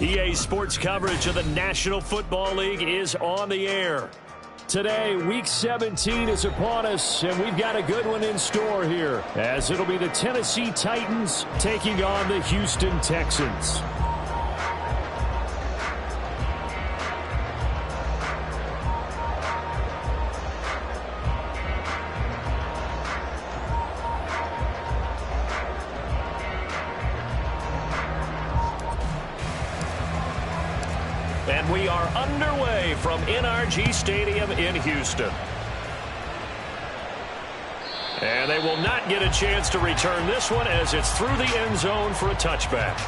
EA Sports coverage of the National Football League is on the air. Today, Week 17 is upon us, and we've got a good one in store here, as it'll be the Tennessee Titans taking on the Houston Texans. And we are underway from NRG Stadium in Houston. And they will not get a chance to return this one as it's through the end zone for a touchback.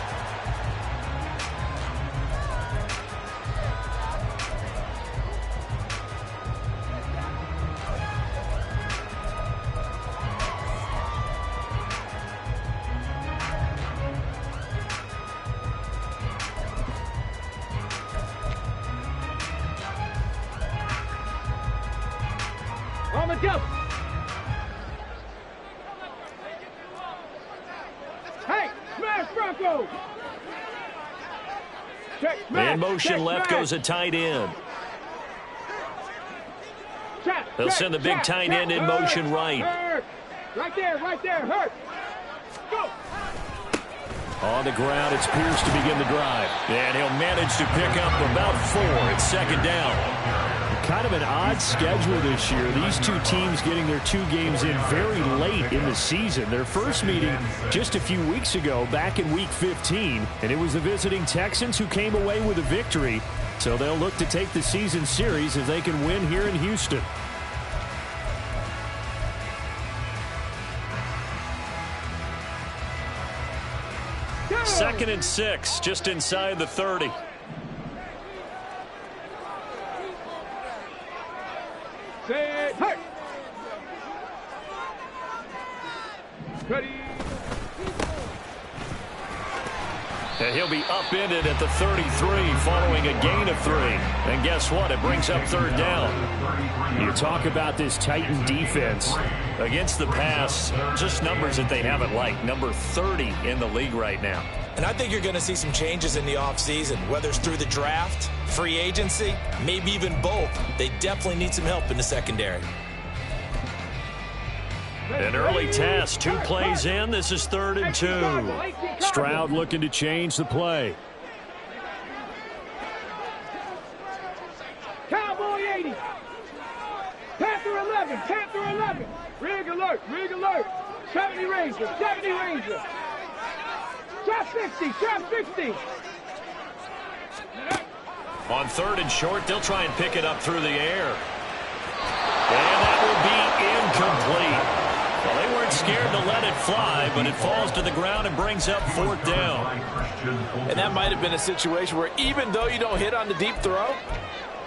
On the go. Hey, smash Bronco. Check, smash, in motion check, left smash. goes a tight end. Check, They'll check, send the big check, tight check, end in hurt, motion right. Hurt. Right there, hurt. Go. On the ground, it's Pierce to begin the drive. And he'll manage to pick up about 4. It's second down. Kind of an odd schedule this year. These two teams getting their 2 games in very late in the season. Their first meeting just a few weeks ago, back in Week 15, and it was the visiting Texans who came away with a victory. So they'll look to take the season series if they can win here in Houston. Second and 6, just inside the 30. Set, hurt. Ready. And he'll be upended at the 33 following a gain of 3. And guess what? It brings up third down. You talk about this Titan defense against the pass, just numbers that they haven't liked. Number 30 in the league right now. And I think you're going to see some changes in the offseason, whether it's through the draft, free agency, maybe even both. They definitely need some help in the secondary. An early task, 2 plays in. This is 3rd and 2. Stroud looking to change the play. Cowboy 80. Panther 11. Rig alert. 70 Ranger. Trap 60. On 3rd and short, they'll try and pick it up through the air. And that will be incomplete. Well, they weren't scared to let it fly, but it falls to the ground and brings up 4th down. And that might have been a situation where even though you don't hit on the deep throw,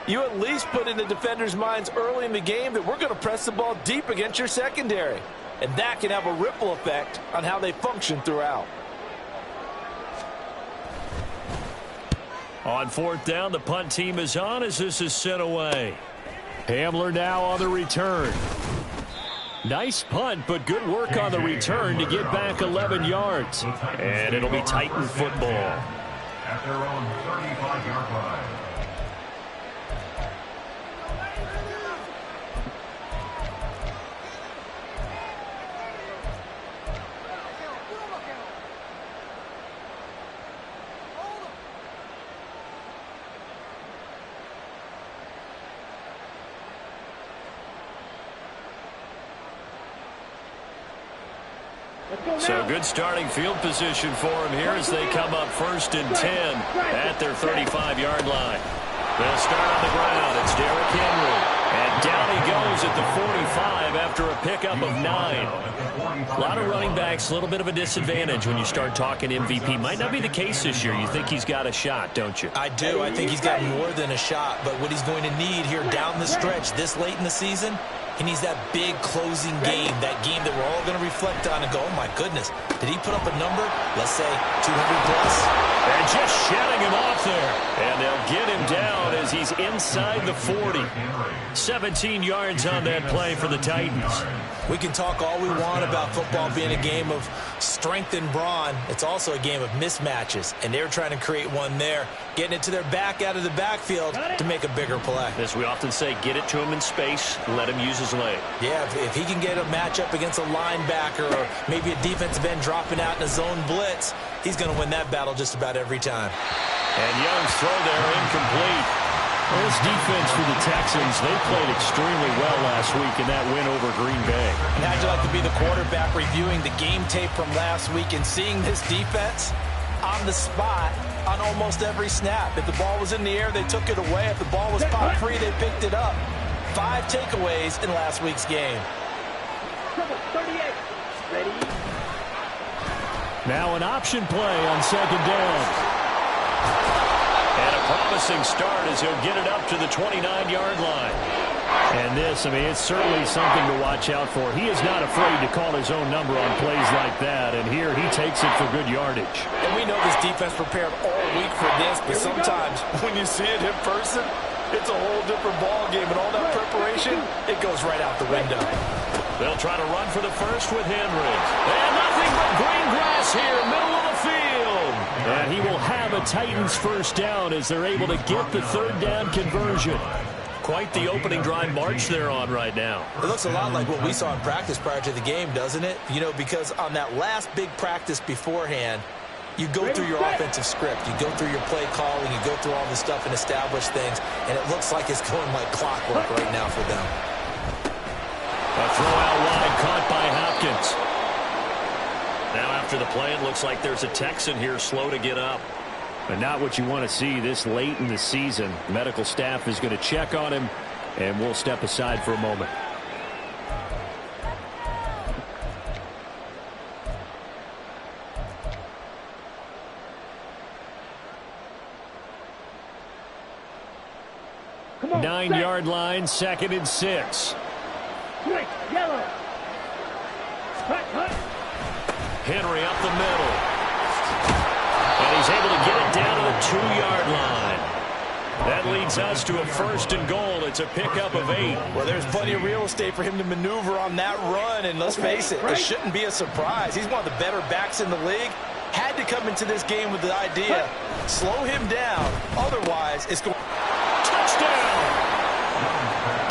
you at least put in the defenders' minds early in the game that we're going to press the ball deep against your secondary. And that can have a ripple effect on how they function throughout. On 4th down, the punt team is on as this is sent away. Hamler now on the return. Nice punt, but good work on the return to get back 11 yards. And it'll be Titan football. At their own 35-yard line. So good starting field position for them here as they come up 1st and 10 at their 35-yard line. They'll start on the ground. It's Derrick Henry. And down he goes at the 45 after a pickup of 9. A lot of running backs, a little bit of a disadvantage when you start talking MVP. Might not be the case this year. You think he's got a shot, don't you? I do. I think he's got more than a shot. But what he's going to need here down the stretch this late in the season, he needs that big closing game, that game that we're all going to reflect on and go, oh, my goodness, did he put up a number, let's say 200 plus? And just shedding him off there. And they'll get him down as he's inside the 40. 17 yards on that play for the Titans. We can talk all we want about football being a game of strength and brawn. It's also a game of mismatches, and they're trying to create one there, getting it to their back out of the backfield to make a bigger play. As we often say, get it to him in space, let him use his leg. Yeah, if he can get a matchup against a linebacker or maybe a defensive end dropping out in a zone blitz, he's going to win that battle just about every time. And Young's throw there incomplete. Well, this defense for the Texans, they played extremely well last week in that win over Green Bay. And how'd you like to be the quarterback reviewing the game tape from last week and seeing this defense on the spot on almost every snap? If the ball was in the air, they took it away. If the ball was pop free, they picked it up. 5 takeaways in last week's game. 38. Ready? Now an option play on second down. And a promising start as he'll get it up to the 29-yard line. And this, I mean, it's certainly something to watch out for. He is not afraid to call his own number on plays like that. And here he takes it for good yardage. And we know this defense prepared all week for this, but sometimes when you see it in person, it's a whole different ball game. And all that preparation, it goes right out the window. They'll try to run for the first with Henry. And nothing but green grass here, middle of the field. And he will have a Titans first down as they're able to get the third down conversion. Quite the opening drive march they're on right now. It looks a lot like what we saw in practice prior to the game, doesn't it? You know, because on that last big practice beforehand, you go through your offensive script. You go through your play calling. You go through all this stuff and establish things. And it looks like it's going like clockwork right now for them. A throw out wide caught by Hopkins. Now after the play, it looks like there's a Texan here slow to get up. But not what you want to see this late in the season. Medical staff is going to check on him, and we'll step aside for a moment. Come on, 9-yard line, 2nd and 6. Quick, yellow. Hut. Henry up the middle. And he's able to get it down to the 2-yard line. That leads us to a 1st and goal. It's a pickup of 8. Well, there's plenty of real estate for him to maneuver on that run. And let's face it, it shouldn't be a surprise. He's one of the better backs in the league. Had to come into this game with the idea, slow him down. Otherwise, it's going. Touchdown!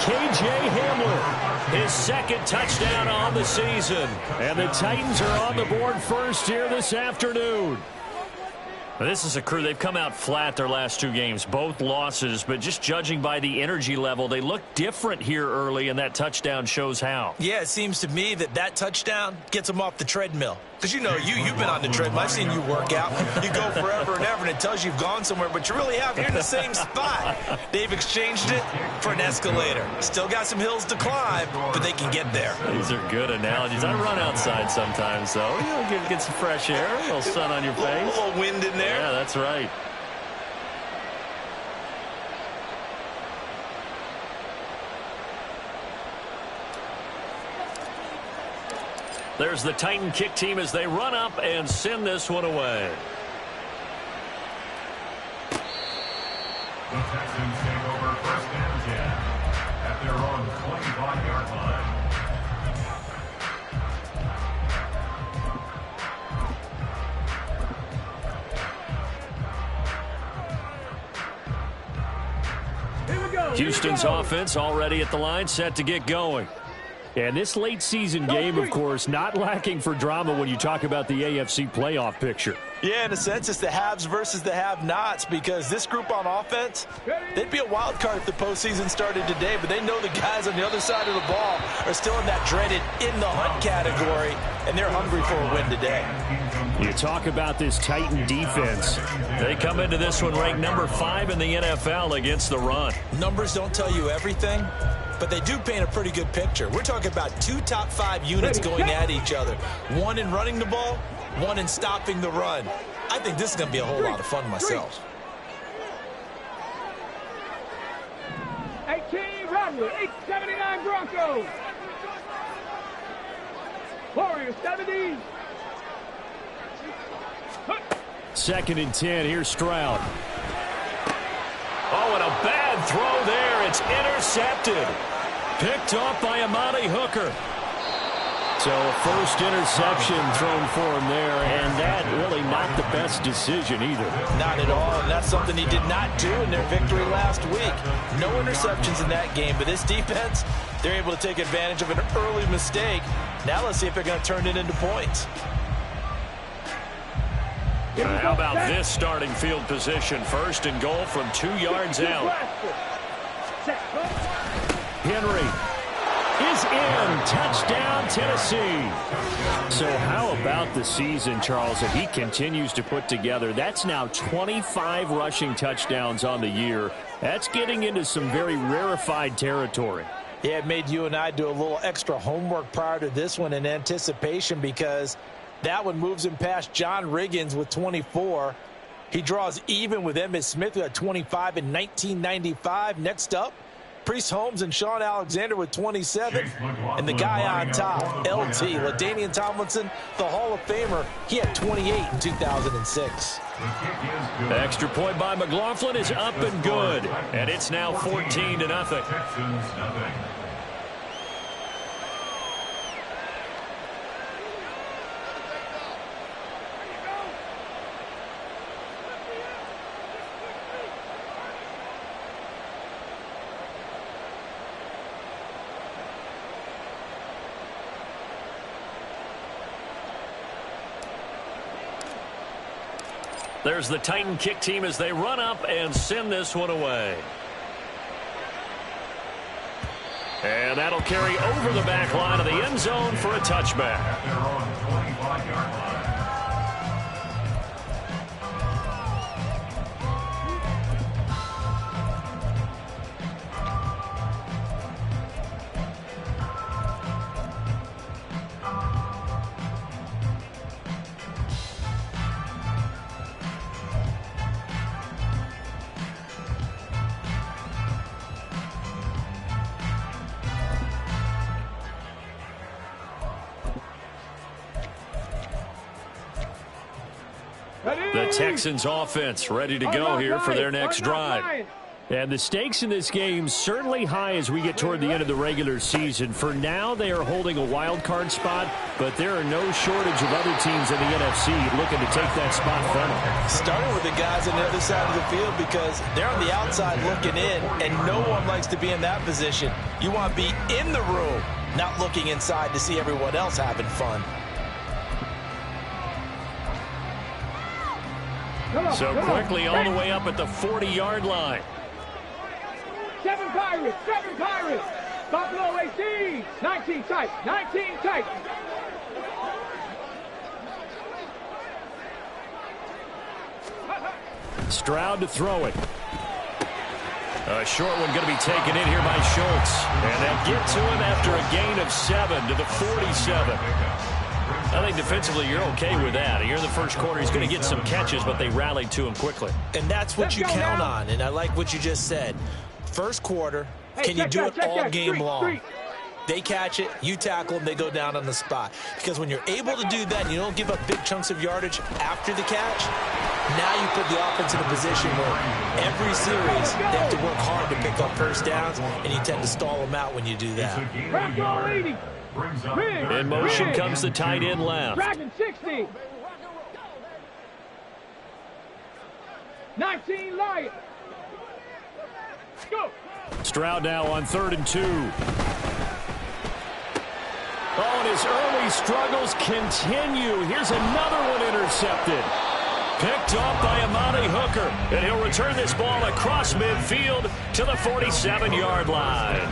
K.J. Hamler, his 2nd touchdown on the season. And the Titans are on the board first here this afternoon. Now, this is a crew. They've come out flat their last 2 games, both losses, but just judging by the energy level, they look different here early, and that touchdown shows how. Yeah, it seems to me that touchdown gets them off the treadmill. Because you know, you've been on the treadmill. I've seen you work out. You go forever and ever, and it tells you you've gone somewhere, but you really have. You're in the same spot. They've exchanged it for an escalator. Still got some hills to climb, but they can get there. These are good analogies. I run outside sometimes, though. You know, get some fresh air, a little sun on your face. A little wind in there. Yeah, that's right. There's the Titan kick team as they run up and send this one away. The Texans take over 1st and 10 at their own 25-yard line. Here we go. Houston's offense already at the line, set to get going. And this late season game, of course, not lacking for drama when you talk about the AFC playoff picture. Yeah, in a sense, it's the haves versus the have-nots, because this group on offense, they'd be a wild card if the postseason started today, but they know the guys on the other side of the ball are still in that dreaded in-the-hunt category, and they're hungry for a win today. You talk about this Titan defense. They come into this one ranked number 5 in the NFL against the run. Numbers don't tell you everything, but they do paint a pretty good picture. We're talking about 2 top 5 units going at each other. One in running the ball, one in stopping the run. I think this is going to be a whole lot of fun myself. 18 Rodwood, 879 Broncos. Warriors 70. 2nd and 10. Here's Stroud. Oh, and a bad throw there. It's intercepted. Picked off by Amani Hooker. So a first interception thrown for him there, and that really not the best decision either. Not at all, and that's something he did not do in their victory last week. No interceptions in that game, but this defense, they're able to take advantage of an early mistake. Now let's see if they're going to turn it into points. How about this starting field position? First and goal from 2 yards out. Henry is in. Touchdown, Tennessee. So how about the season, Charles, that he continues to put together? That's now 25 rushing touchdowns on the year. That's getting into some very rarefied territory. Yeah, it made you and I do a little extra homework prior to this one in anticipation, because that one moves him past John Riggins with 24. He draws even with Emmitt Smith, who had 25 in 1995. Next up, Priest Holmes and Sean Alexander with 27. And the guy on top, LT, LaDainian Tomlinson, the Hall of Famer, he had 28 in 2006. The extra point by McLaughlin is up and good. And it's now 14-0. There's the Titan kick team as they run up and send this one away. And that'll carry over the back line of the end zone for a touchback. They're on 25-yard line. The Texans offense ready to go here for their next drive. And the stakes in this game certainly high as we get toward the end of the regular season. For now, they are holding a wild card spot, but there are no shortage of other teams in the NFC looking to take that spot from them. Starting with the guys on the other side of the field, because they're on the outside looking in, and no one likes to be in that position. You want to be in the room, not looking inside to see everyone else having fun. So quickly all the way up at the 40-yard line. 7 Pirates, 7 Pirates. Buffalo AC, 19 tight, 19 tight. Stroud to throw it. A short one going to be taken in here by Schultz. And they'll get to him after a gain of 7 to the 47. I think defensively you're okay with that. Here in the first quarter, he's going to get some catches, but they rallied to him quickly. And that's what you count on, and I like what you just said. First quarter, can you do it all game long? They catch it, you tackle them, they go down on the spot. Because when you're able to do that and you don't give up big chunks of yardage after the catch, now you put the offense in a position where every series they have to work hard to pick up first downs, and you tend to stall them out when you do that. In motion comes the tight end left. Dragon 60. 19 Lions. Go. Stroud now on 3rd and 2. Oh, and his early struggles continue. Here's another one intercepted. Picked off by Amani Hooker. And he'll return this ball across midfield to the 47-yard line.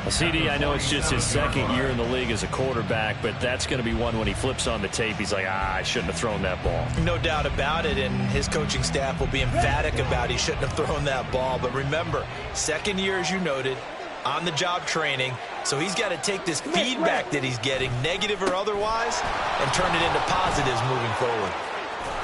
CD, I know it's just his second year in the league as a quarterback, but that's going to be one when he flips on the tape. He's like, I shouldn't have thrown that ball. No doubt about it, and his coaching staff will be emphatic about he shouldn't have thrown that ball. But remember, second year, as you noted, on-the-job training, so he's got to take this feedback that he's getting, negative or otherwise, and turn it into positives moving forward.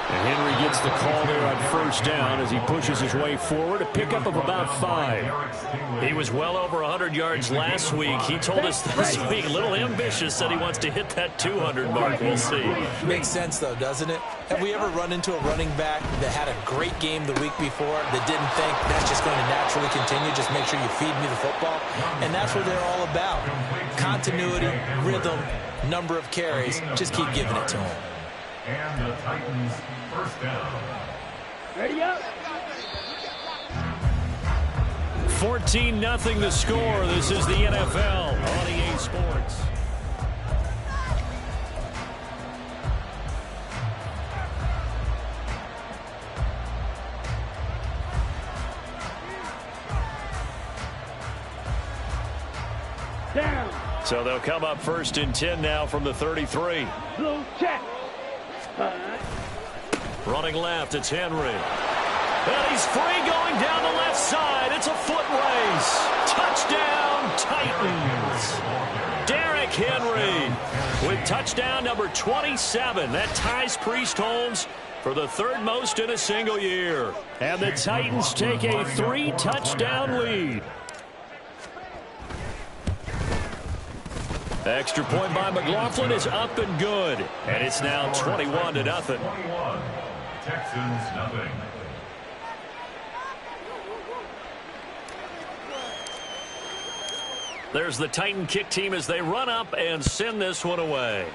And Henry gets the call there on first down as he pushes his way forward, a pickup of about 5. He was well over 100 yards last week. He told us this week, a little ambitious, said he wants to hit that 200 mark. We'll see. Makes sense, though, doesn't it? Have we ever run into a running back that had a great game the week before that didn't think that's just going to naturally continue? Just make sure you feed me the football. And that's what they're all about. continuity, rhythm, number of carries. Just keep giving it to him. And the Titans first down. Ready up. 14-0 the score. This is the NFL on EA Sports. Down. So they'll come up 1st and 10 now from the 33. Blue check. Running left, it's Henry. And he's free going down the left side. It's a foot race. Touchdown, Titans. Derrick Henry with touchdown number 27. That ties Priest-Holmes for the 3rd most in a single year. And the Titans take a 3-touchdown lead. Extra point by McLaughlin is up and good. And it's now 21-0. 21. Texans nothing. There's the Titan kick team as they run up and send this one away.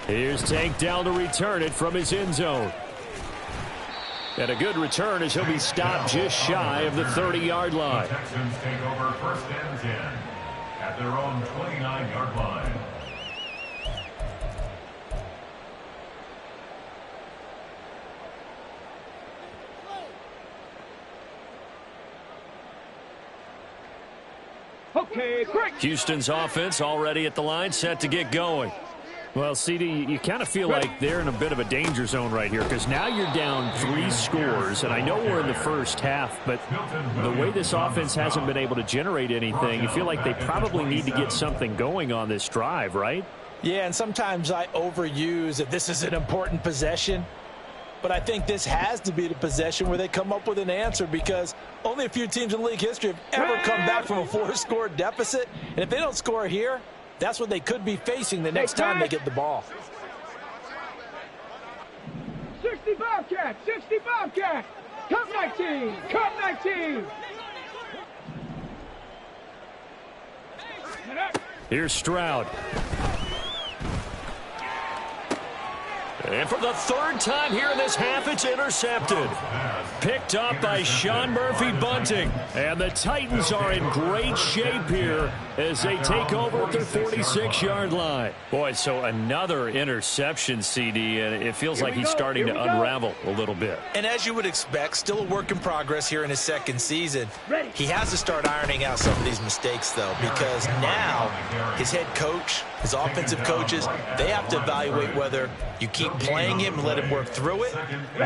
Here's Tank down to return it from his end zone. And a good return as he'll be stopped just shy of the 30-yard line. The Texans take over 1st and 10 at their own 29-yard line. Okay, quick. Houston's offense already at the line, set to get going. Well, CD, you kind of feel like they're in a bit of a danger zone right here because now you're down 3 scores, and I know we're in the first half, but the way this offense hasn't been able to generate anything, you feel like they probably need to get something going on this drive, right? Yeah, and sometimes I overuse that this is an important possession, but I think this has to be the possession where they come up with an answer because only a few teams in league history have ever come back from a 4-score deficit, and if they don't score here, that's what they could be facing the next time they get the ball. 60 Bobcat, 60 Bobcat. Come 19, come 19. Here's Stroud. And for the 3rd time here in this half, it's intercepted. Picked up by Sean Murphy-Bunting. And the Titans are in great shape here as they take over at their 46-yard line. Boy, so another interception, CD, and it feels like he's starting to unravel a little bit. And as you would expect, still a work in progress here in his 2nd season. He has to start ironing out some of these mistakes, though, because now his head coach, his offensive coaches, they have to evaluate whether you keep playing him and let him work through it,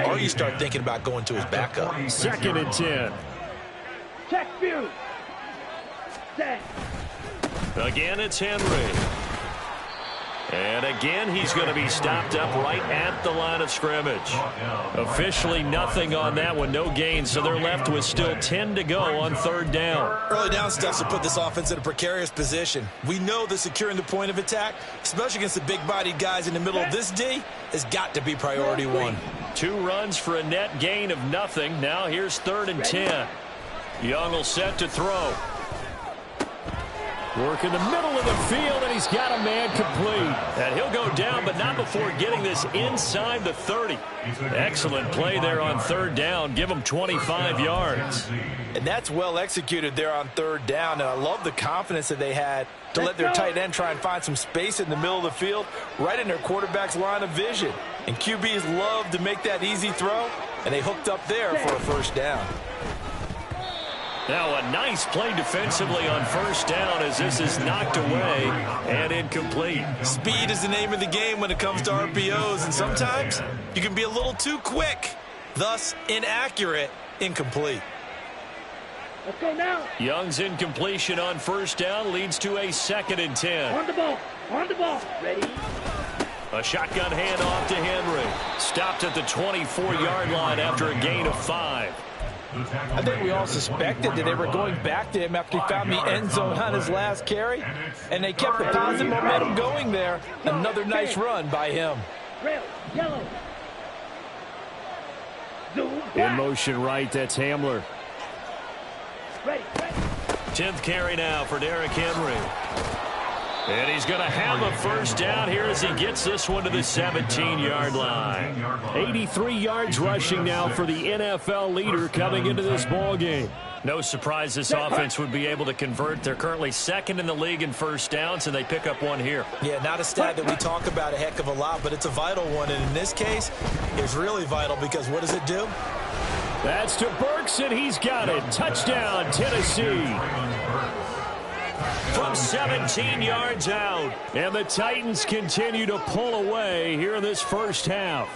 or you start thinking about going to his backup. 2nd and 10. Check view. Set. Again, it's Henry. And again, he's going to be stopped up right at the line of scrimmage. Officially nothing on that one, no gain, so they're left with still 10 to go on 3rd down. Early down stuff to put this offense in a precarious position. We know that securing the point of attack, especially against the big-bodied guys in the middle of this D, has got to be priority 1. 2 runs for a net gain of nothing. Now here's 3rd and 10. Young will set to throw. Work in the middle of the field, and he's got a man complete. And he'll go down, but not before getting this inside the 30. Excellent play there on 3rd down. Give him 25 yards. And that's well executed there on 3rd down. And I love the confidence that they had to let their tight end try and find some space in the middle of the field, right in their quarterback's line of vision. And QBs love to make that easy throw, and they hooked up there for a 1st down. Now a nice play defensively on 1st down as this is knocked away and incomplete. Speed is the name of the game when it comes to RPOs, and sometimes you can be a little too quick, thus inaccurate, incomplete. Let's go now. Young's incompletion on 1st down leads to a 2nd and 10. On the ball, on the ball. Ready? A shotgun handoff to Henry. Stopped at the 24-yard line after a gain of 5. I think we all suspected that they were going back to him after he found the end zone on his last carry, and they kept the positive momentum going there. Another nice run by him. Red, yellow. Zoom. In motion right, that's Hamler. Ready, ready. 10th carry now for Derrick Henry. And he's going to have a first down here as he gets this one to the 17-yard line. 83 yards rushing now for the NFL leader coming into this ballgame. No surprise this offense would be able to convert. They're currently second in the league in first downs, and they pick up one here. Yeah, not a stat that we talk about a heck of a lot, but it's a vital one. And in this case, it's really vital because what does it do? That's to Burks, and he's got it. Touchdown, Tennessee. From 17 yards out. And the Titans continue to pull away here in this first half.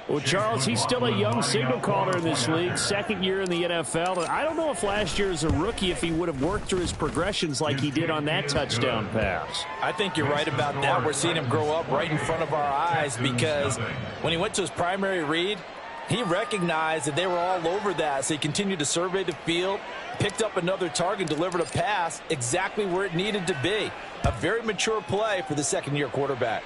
Well, Charles, he's still a young signal caller in this league, second year in the NFL. And I don't know if last year as a rookie, if he would have worked through his progressions like he did on that touchdown pass. I think you're right about that. We're seeing him grow up right in front of our eyes because when he went to his primary read, he recognized that they were all over that, so he continued to survey the field, picked up another target, delivered a pass exactly where it needed to be. A very mature play for the second-year quarterback.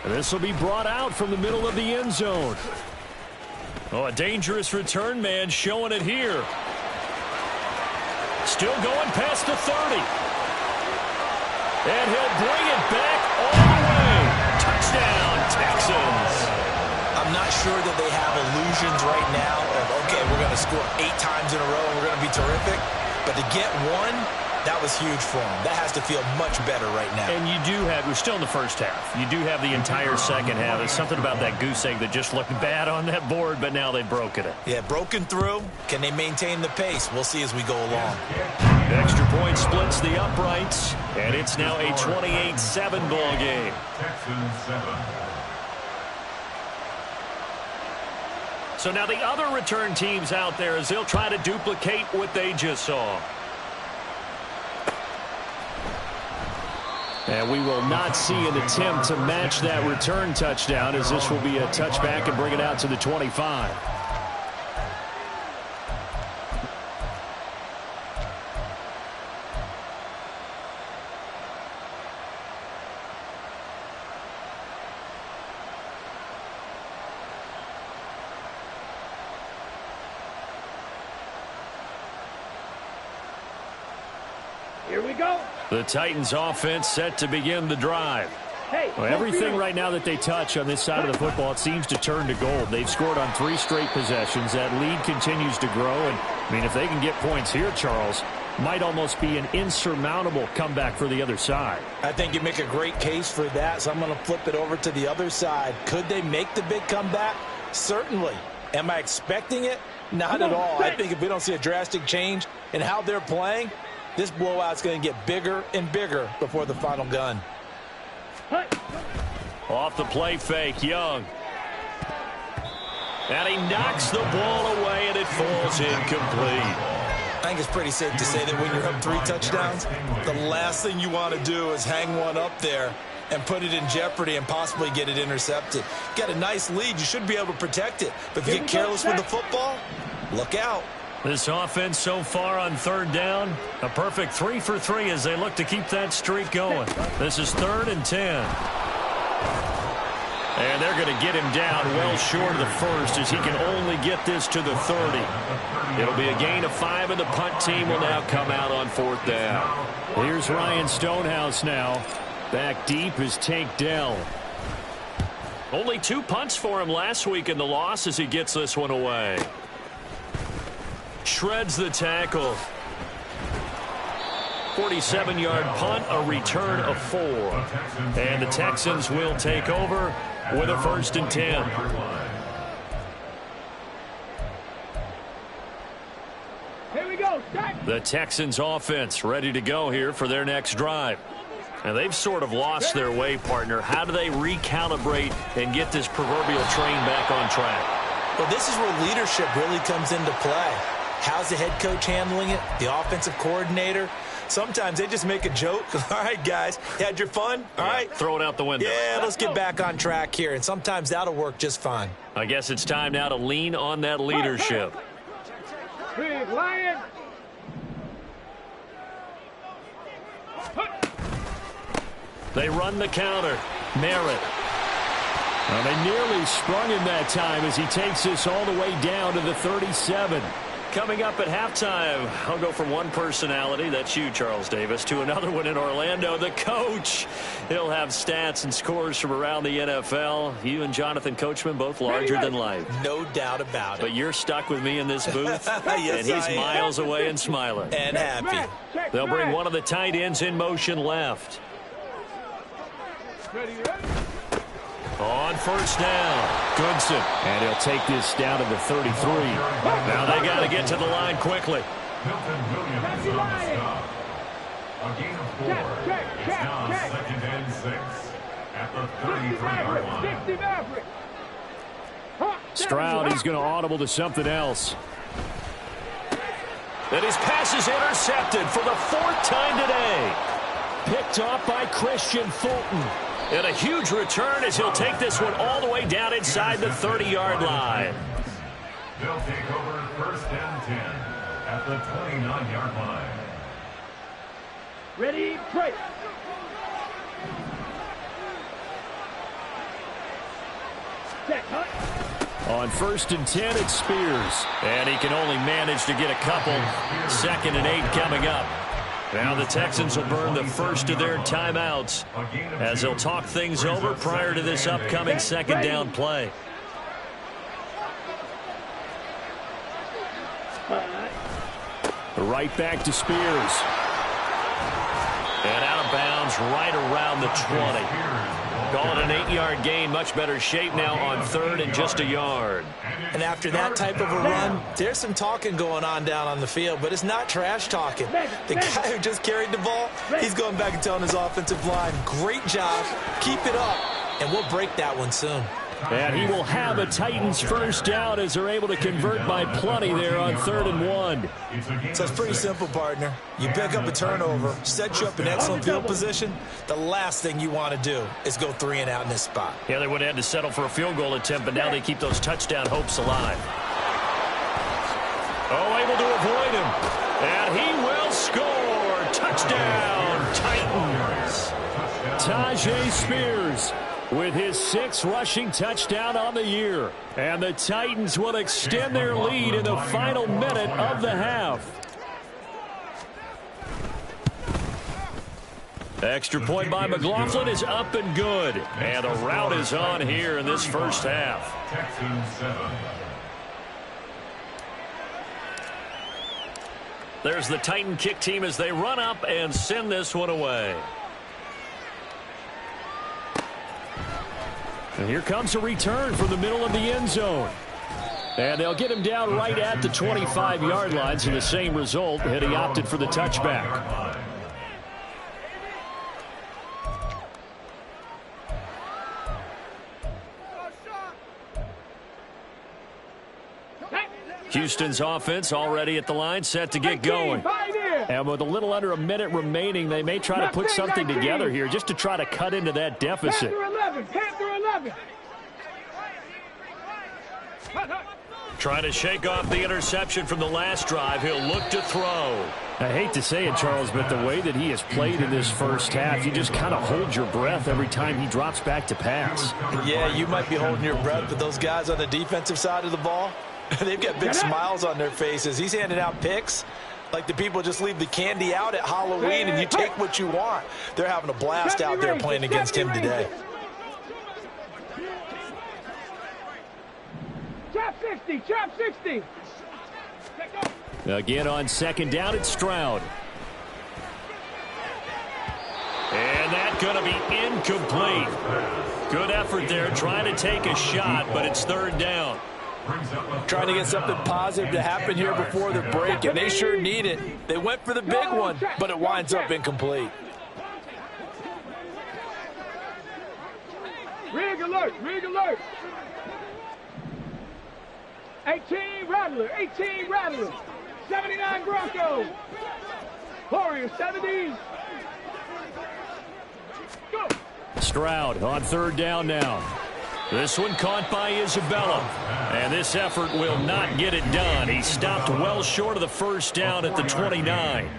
And this will be brought out from the middle of the end zone. Oh, a dangerous return man showing it here. Still going past the 30. And he'll bring it back all the way. Touchdown, Texans. I'm not sure that they have illusions right now of, okay, we're going to score 8 times in a row and we're going to be terrific. But to get one, that was huge for them. That has to feel much better right now. And you do have, we're still in the first half. You do have the entire second half. There's something about that goose egg that just looked bad on that board, but now they've broken it. Yeah, broken through. Can they maintain the pace? We'll see as we go along. Extra point splits the uprights, and it's now a 28-7 ball game. Texans 7. So now the other return teams out there as they'll try to duplicate what they just saw. And we will not see an attempt to match that return touchdown as this will be a touchback and bring it out to the 25. Here we go. The Titans offense set to begin the drive. Hey, Well, everything right now that they touch on this side of the football, it seems to turn to gold. They've scored on 3 straight possessions. That lead continues to grow. And, I mean, if they can get points here, Charles, might almost be an insurmountable comeback for the other side. I think you make a great case for that, so I'm going to flip it over to the other side. Could they make the big comeback? Certainly. Am I expecting it? Not at all. I think if we don't see a drastic change in how they're playing, this blowout's going to get bigger and bigger before the final gun. Off the play fake, Young. And he knocks the ball away, and it falls incomplete. I think it's pretty safe to say that when you're up 3 touchdowns, the last thing you want to do is hang one up there and put it in jeopardy and possibly get it intercepted. Got a nice lead. You should be able to protect it. But if you get careless with the football, look out. This offense so far on 3rd down, a perfect 3 for 3 as they look to keep that streak going. This is 3rd and 10. And they're going to get him down well short of the first as he can only get this to the 30. It'll be a gain of 5, and the punt team will now come out on 4th down. Here's Ryan Stonehouse now. Back deep is Tank Dell. Only 2 punts for him last week in the loss as he gets this one away. Shreds the tackle. 47-yard punt, a return of 4. And the Texans will take over with a 1st and 10. Here we go. The Texans offense ready to go here for their next drive. And they've sort of lost their way, partner. How do they recalibrate and get this proverbial train back on track? Well, this is where leadership really comes into play. How's the head coach handling it? The offensive coordinator? Sometimes they just make a joke. All right, guys, you had your fun? All right. Throw it out the window. Yeah, let's get back on track here. And sometimes that'll work just fine. I guess it's time now to lean on that leadership. Big Lion. They run the counter. Merritt. Well, they nearly sprung him that time as he takes this all the way down to the 37. Coming up at halftime, I'll go from one personality, that's you, Charles Davis, to another one in Orlando, the coach. He'll have stats and scores from around the NFL. You and Jonathan Coachman, both larger than life. No doubt about it. But you're stuck with me in this booth, yes, and he's miles away and smiling. And happy. They'll bring one of the tight ends in motion left. On first down, Goodson. And he'll take this down to the 33. Now they got to get to the line quickly. Milton Williams on the stop. A gain of 4. It's now 2nd and 6 at the 33-yard line. Stroud, he's going to audible to something else. And his pass is intercepted for the 4th time today. Picked off by Christian Fulton. And a huge return as he'll take this one all the way down inside the 30-yard line. They'll take over 1st and 10 at the 29-yard line. Ready, play. Set, huh? On 1st and 10, it's Spears. And he can only manage to get a couple. 2nd and 8 coming up. Now the Texans will burn the first of their timeouts as they'll talk things over prior to this upcoming 2nd down play. Right back to Spears. And out of bounds right around the 20. Call it an 8-yard gain. Much better shape now on 3rd and just a yard. And after that type of a run, there's some talking going on down on the field, but it's not trash talking. The guy who just carried the ball, he's going back and telling his offensive line, great job, keep it up, and we'll break that one soon. And he will have a Titans first down as they're able to convert by plenty there on 3rd and 1. So it's pretty simple, partner. You pick up a turnover, set you up in excellent field position. The last thing you want to do is go 3 and out in this spot. Yeah, they would have had to settle for a field goal attempt, but now they keep those touchdown hopes alive. Oh, able to avoid him. And he will score. Touchdown, Titans. Tajay Spears with his 6th rushing touchdown on the year. And the Titans will extend their lead in the final minute of the half. Extra point by McLaughlin is up and good. And the route is on here in this first half. Texans 7. There's the Titan kick team as they run up and send this one away. And here comes a return from the middle of the end zone. And they'll get him down right at the 25-yard line, so the same result, and he opted for the touchback. Houston's offense already at the line, set to get going. And with a little under a minute remaining, they may try to put something together here just to try to cut into that deficit. Panther 11. Trying to shake off the interception from the last drive. He'll look to throw. I hate to say it, Charles, but the way that he has played in this first half, you just kind of hold your breath every time he drops back to pass. Yeah, you might be holding your breath, but those guys on the defensive side of the ball, they've got big smiles on their faces. He's handing out picks like the people just leave the candy out at Halloween and you take what you want. They're having a blast out there playing against him today. Chop 60, chop 60. Again on 2nd down, it's Stroud. And that's going to be incomplete. Good effort there, trying to take a shot, but it's 3rd down. Trying to get something positive to happen here before the break, and they sure need it. They went for the big one, but it winds up incomplete. Rig alert, rig alert. 18 Rattler, 18 Rattler. 79 Broncos. Warriors, 70s. Go. Stroud on 3rd down now. This one caught by Isabella. And this effort will not get it done. He stopped well short of the first down at the 29.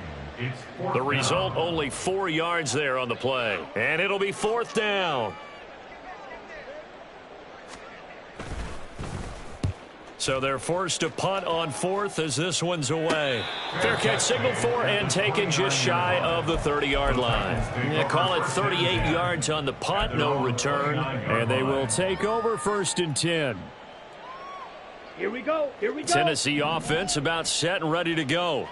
The result, only 4 yards there on the play. And it'll be 4th down. So they're forced to punt on 4th as this one's away. Fair catch signaled for and taken just shy of the 30-yard line. Yeah, call it 38 yards on the punt, no return. And they will take over 1st and 10. Here we go. Here we go. Tennessee offense about set and ready to go.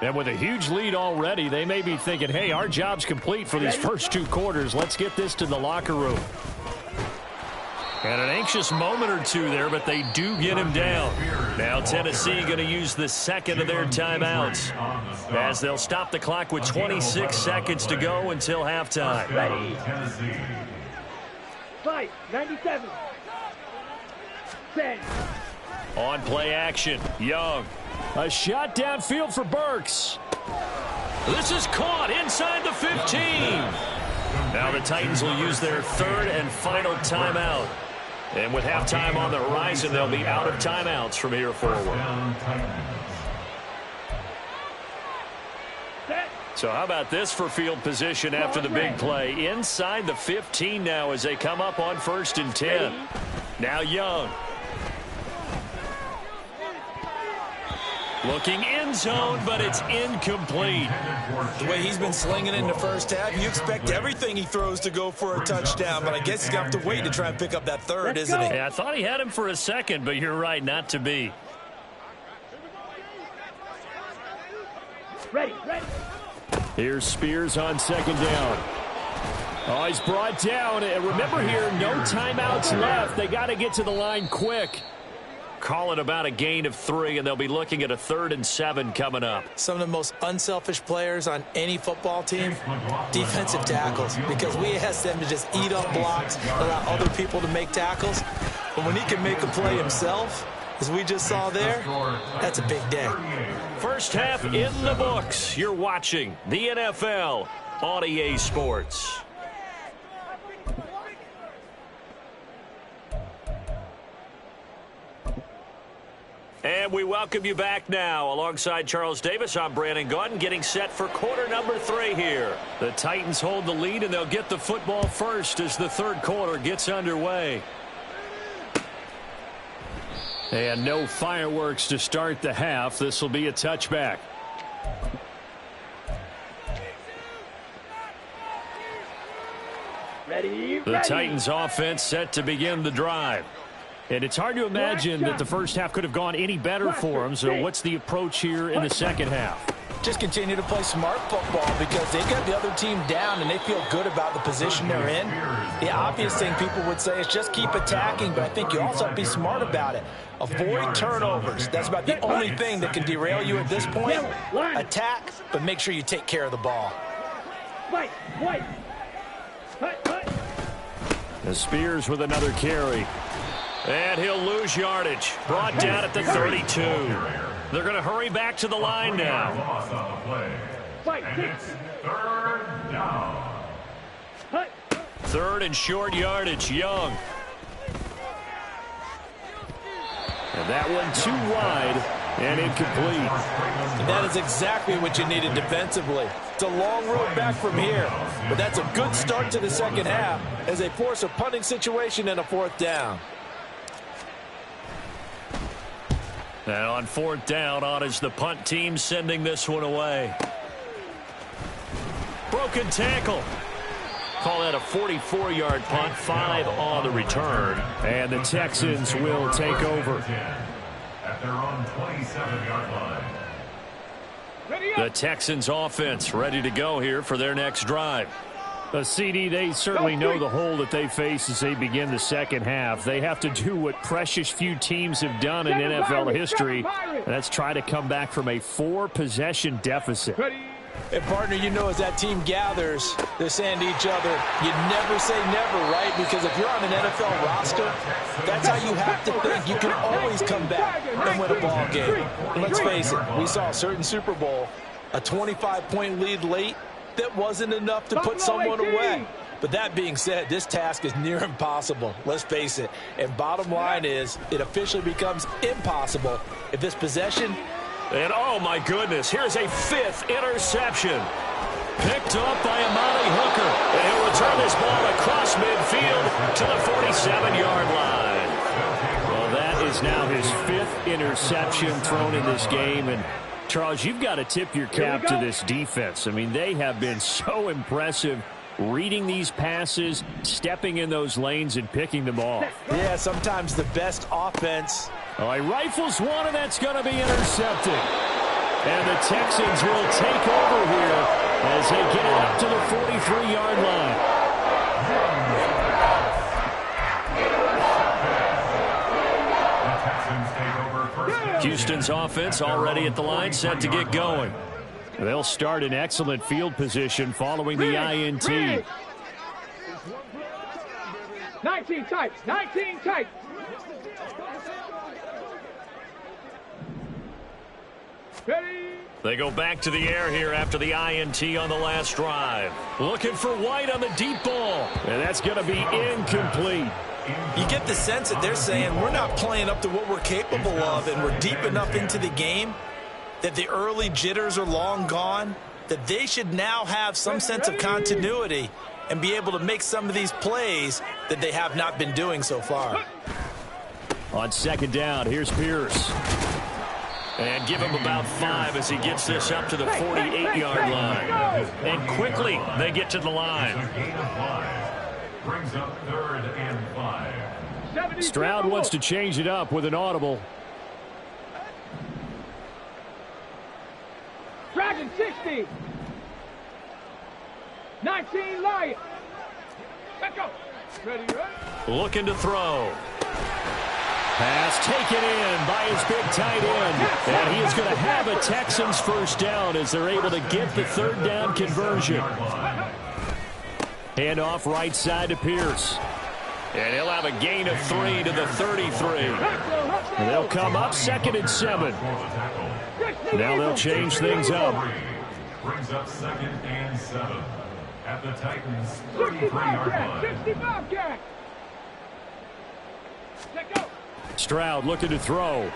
And with a huge lead already, they may be thinking, hey, our job's complete for these first 2 quarters. Let's get this to the locker room. And an anxious moment or two there, but they do get him down. Now Tennessee going to use the second of their timeouts as they'll stop the clock with 26 seconds to go until halftime. Ready. 5, 97. 10. On play action, Young. A shot downfield for Burks. This is caught inside the 15. Now the Titans will use their 3rd and final timeout. And with halftime on the horizon, they'll be out of timeouts from here forward. So how about this for field position after the big play? Inside the 15 now as they come up on 1st and 10. Now Young. Looking end zone, but it's incomplete. The way he's been slinging in the first half, you expect everything he throws to go for a touchdown, but I guess he's going to have to wait to try and pick up that 3rd, isn't he? Yeah, I thought he had him for a second, but you're right, not to be. Ready. Here's Spears on 2nd down. Oh, he's brought down. And remember here, no timeouts left. They got to get to the line quick. Call it about a gain of 3, and they'll be looking at a 3rd and 7 coming up. Some of the most unselfish players on any football team, defensive tackles, because we ask them to just eat up blocks, allow other people to make tackles. But when he can make a play himself, as we just saw there, that's a big day. First half in the books. You're watching the NFL on EA Sports. And we welcome you back now. Alongside Charles Davis, I'm Brandon Gaudin, getting set for quarter number 3 here. The Titans hold the lead, and they'll get the football first as the 3rd quarter gets underway. And no fireworks to start the half. This will be a touchback. Ready. The Titans offense set to begin the drive. And it's hard to imagine that the first half could have gone any better for them. So what's the approach here in the second half? Just continue to play smart football because they've got the other team down and they feel good about the position they're in. The obvious thing people would say is just keep attacking, but I think you also have to be smart about it. Avoid turnovers. That's about the only thing that can derail you at this point. Attack, but make sure you take care of the ball. The Spears with another carry. And he'll lose yardage. Brought down at the 32. They're going to hurry back to the line now. Third and short yardage, Young. And that one too wide and incomplete. And that is exactly what you needed defensively. It's a long road back from here, but that's a good start to the second half as they force a punting situation and a 4th down. And on 4th down, on is the punt team sending this one away. Broken tackle. Call that a 44-yard punt, 5 on the return. And the Texans will take over. At their own 27-yard line. The Texans offense ready to go here for their next drive. CD, they certainly know the hole that they face as they begin the second half. They have to do what precious few teams have done in NFL history, and that's try to come back from a 4-possession deficit. And, partner, you know as that team gathers, they're saying to each other, you never say never, right? Because if you're on an NFL roster, that's how you have to think. You can always come back and win a ball game. And let's face it, we saw a certain Super Bowl, a 25-point lead late, that wasn't enough to put someone away. But that being said, this task is near impossible. Let's face it. And bottom line is, it officially becomes impossible if this possession. And oh my goodness, here's a 5th interception. Picked up by Amani Hooker. And he'll return this ball across midfield to the 47-yard line. Well, that is now his 5th interception thrown in this game. And, Charles, you've got to tip your cap to this defense. I mean, they have been so impressive reading these passes, stepping in those lanes, and picking them off. Yeah, sometimes the best offense. Oh, he rifles one, and that's going to be intercepted. And the Texans will take over here as they get it up to the 43-yard line. Houston's offense already at the line, set to get going. They'll start in excellent field position following the INT. 19 tight, 19 tight. Ready. They go back to the air here after the INT on the last drive. Looking for White on the deep ball. And that's going to be incomplete. You get the sense that they're saying we're not playing up to what we're capable of, and we're deep enough into the game that the early jitters are long gone, that they should now have some sense of continuity and be able to make some of these plays that they have not been doing so far. On second down, here's Pierce. And give him about 5 as he gets this up to the 48-yard line. And quickly, they get to the line. Brings up 3rd and 5. Stroud wants to change it up with an audible. Dragon 60. 19 Lion. Let's go. Ready, ready. Looking to throw. Pass taken in by his big tight end. And he is going to have a Texans first down as they're able to get the 3rd down conversion. Hand off right side to Pierce. And he'll have a gain of 3 to the 33. And they'll come up 2nd and 7. Now they'll change things up. Brings up 2nd and 7 at the Titans 33-yard line. 65 catch. Let go. Stroud looking to throw.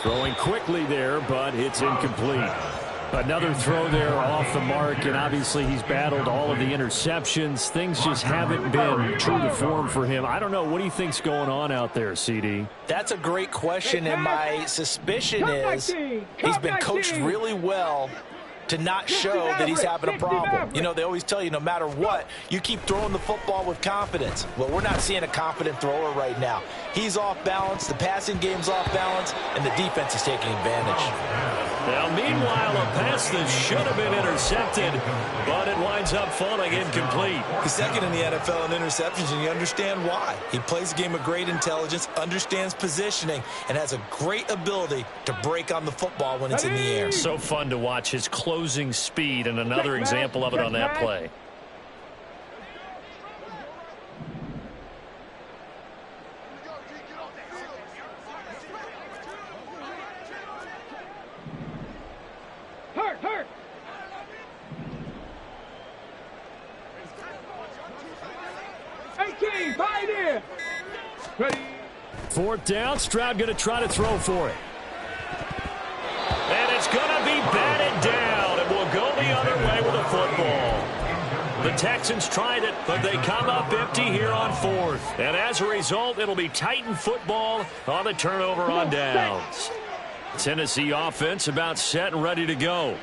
Throwing quickly there, but it's incomplete. Another throw there off the mark, and obviously he's battled all of the interceptions. Things just haven't been true to form for him. I don't know. What do you think's going on out there, CD? That's a great question, and my suspicion is he's been coached really well to not show that he's having a problem. You know, they always tell you no matter what, you keep throwing the football with confidence. Well, we're not seeing a confident thrower right now. He's off balance, the passing game's off balance, and the defense is taking advantage. Now, meanwhile, a pass that should have been intercepted, but it winds up falling incomplete. He's second in the NFL in interceptions, and you understand why. He plays a game of great intelligence, understands positioning, and has a great ability to break on the football when it's in the air. So fun to watch his closing speed, and another example of it on that play. Hurt. Ready. 4th down. Stroud going to try to throw for it. And it's going to be batted down. It will go the other way with a football. The Texans tried it, but they come up empty here on 4th. And as a result, it'll be Titan football on the turnover on downs. Tennessee offense about set and ready to go.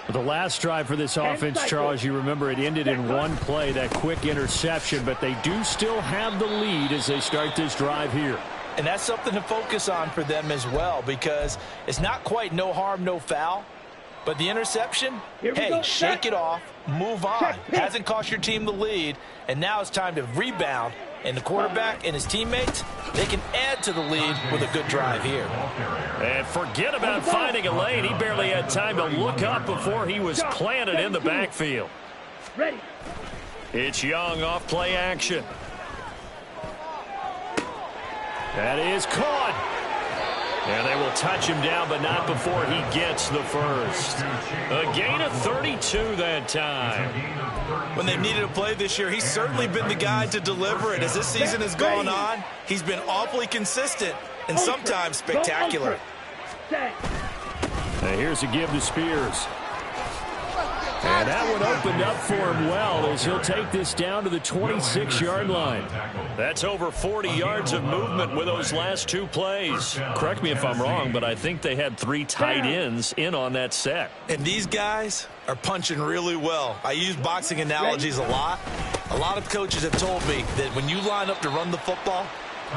The last drive for this offense, Charles, you remember it ended in one play, that quick interception, but they do still have the lead as they start this drive here. And that's something to focus on for them as well, because it's not quite no harm, no foul. But the interception, hey, shake it off, move on. Hasn't cost your team the lead, and now it's time to rebound. And the quarterback and his teammates, they can add to the lead with a good drive here. And forget about finding a lane. He barely had time to look up before he was planted in the backfield. Ready. It's Young off play action. That is caught. And they will touch him down, but not before he gets the first. A gain of 32 that time. When they needed a play this year, he's certainly been the guy to deliver it. As this season has gone on, he's been awfully consistent and sometimes spectacular. Now here's a give to Spears. And that one opened up for him well as he'll take this down to the 26-yard line. That's over 40 yards of movement with those last two plays. Correct me if I'm wrong, but I think they had 3 tight ends in on that set. And these guys are punching really well. I use boxing analogies a lot. A lot of coaches have told me that when you line up to run the football,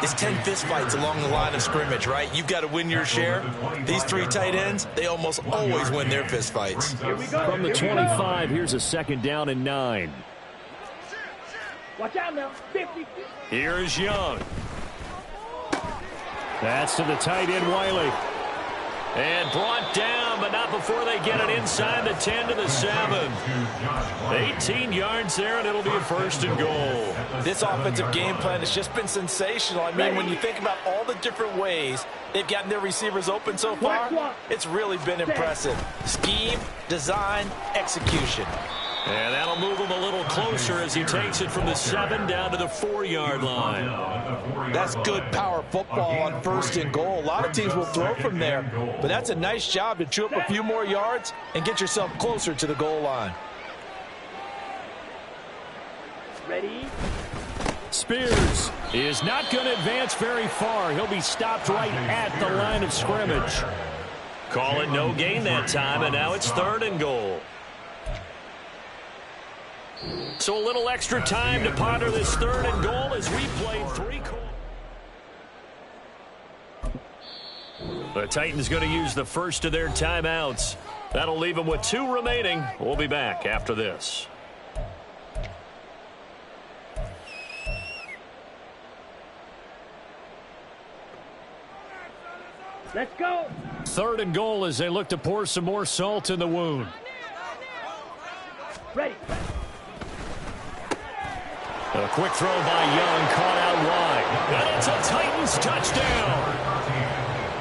it's 10 fistfights along the line of scrimmage, right? You've got to win your share. These 3 tight ends, they almost always win their fistfights. From the 25, here's a 2nd down and 9. Watch out now. 50. Here's Young. That's to the tight end, Wiley. And brought down, but not before they get it inside the 10 to the 7. 18 yards there, and it'll be a 1st and goal. This offensive game plan has just been sensational. I mean, when you think about all the different ways they've gotten their receivers open so far, it's really been impressive. Scheme, design, execution. And that'll move him a little closer as he takes it from the 7 down to the 4-yard line. That's good power football on 1st and goal. A lot of teams will throw from there, but that's a nice job to chew up a few more yards and get yourself closer to the goal line. Ready? Spears is not going to advance very far. He'll be stopped right at the line of scrimmage. Call it no gain that time, and now it's 3rd and goal. So a little extra time to ponder this 3rd and goal as we played 3 quarters. The Titans going to use the first of their timeouts. That'll leave them with 2 remaining. We'll be back after this. Let's go. 3rd and goal as they look to pour some more salt in the wound. Ready. A quick throw by Young, caught out wide. And it's a Titans touchdown.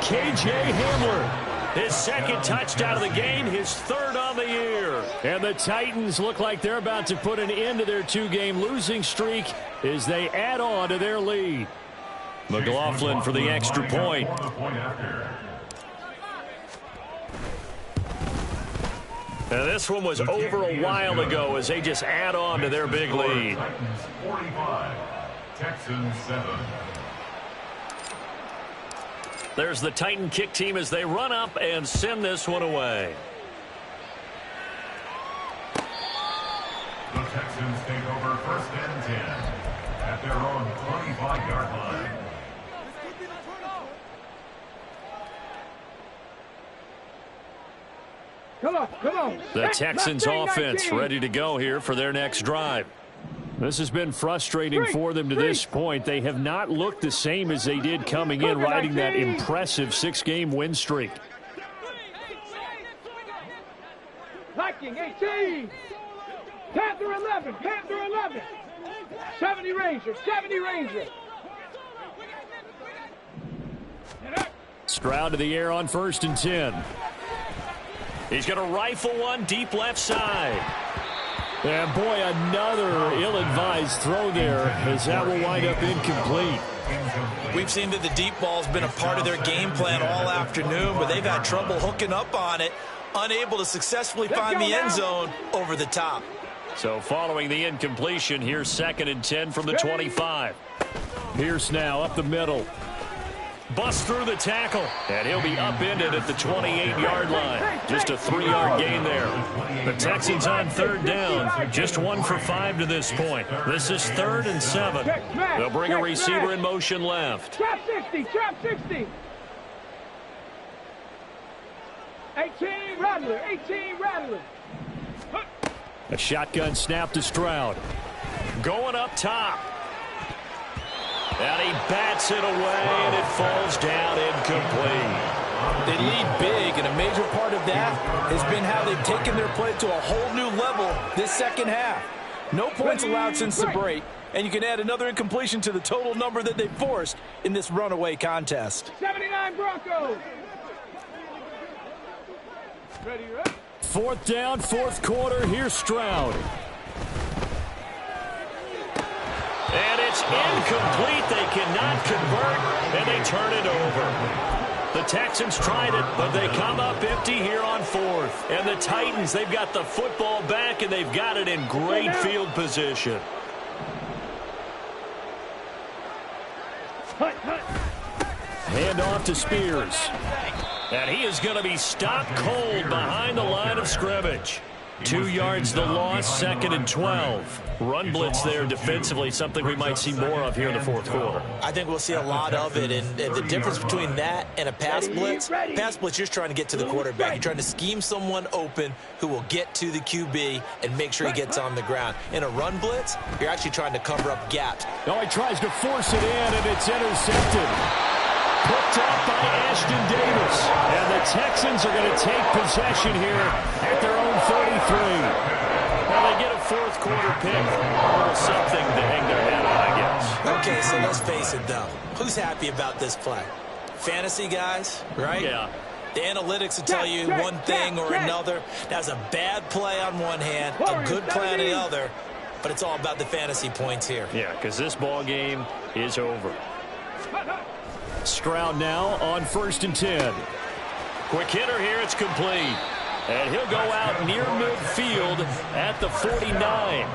K.J. Hamler, his 2nd touchdown of the game, his 3rd on the year. And the Titans look like they're about to put an end to their 2-game losing streak as they add on to their lead. McLaughlin for the extra point. And this one was over a while ago as they just add on to their big lead. 45, Texans 7. There's the Titan kick team as they run up and send this one away. The Texans take over 1st and 10 at their own 25-yard line. Come on, come on. The Texans offense ready to go here for their next drive. This has been frustrating for them to this point. They have not looked the same as they did coming in, riding that impressive 6-game win streak. Viking 18. Panther 11. Panther 11. 70 Ranger. 70 Ranger. Stroud to the air on 1st and 10. He's going to rifle one deep left side. And boy, another ill-advised throw there as that will wind up incomplete. We've seen that the deep ball's been a part of their game plan all afternoon, but they've had trouble hooking up on it, unable to successfully find the end zone over the top. So following the incompletion, here's 2nd and 10 from the 25. Pierce now up the middle. Bust through the tackle, and he'll be upended at the 28-yard line. Just a 3-yard gain there. The Texans on 3rd down, just 1 for 5 to this point. This is 3rd and 7. They'll bring a receiver in motion left. Trap 60, trap 60. 18 Rattler, 18 Rattler. A shotgun snap to Stroud. Going up top. And he bats it away, and it falls down incomplete. They lead big, and a major part of that has been how they've taken their play to a whole new level this 2nd half. No points allowed since the break, and you can add another incompletion to the total number that they forced in this runaway contest. 79 Broncos. Ready, right? 4th down, 4th quarter. Here's Stroud. And it's incomplete. They cannot convert, and they turn it over. The Texans tried it, but they come up empty here on 4th. And the Titans, they've got the football back, and they've got it in great field position. Hand off to Spears. And he is going to be stopped cold behind the line of scrimmage. 2 yards the loss, 2nd and 12. Run blitz there defensively, something we might see more of here in the 4th quarter. I think we'll see a lot of it, and the difference between that and a pass blitz, you're just trying to get to the quarterback. You're trying to scheme someone open who will get to the QB and make sure he gets on the ground. In a run blitz, you're actually trying to cover up gaps. No, he tries to force it in, and it's intercepted. Picked up by Ashton Davis. And the Texans are going to take possession here at their own 33. Well, they get a 4th quarter pick. A little something to hang their hat on, I guess. Okay, so let's face it, though. Who's happy about this play? Fantasy guys, right? Yeah. The analytics will tell you one thing or another. That's a bad play on one hand, a good play on the other. But it's all about the fantasy points here. Yeah, because this ball game is over. Stroud now on 1st and 10. Quick hitter here, it's complete. And he'll go out near midfield at the 49.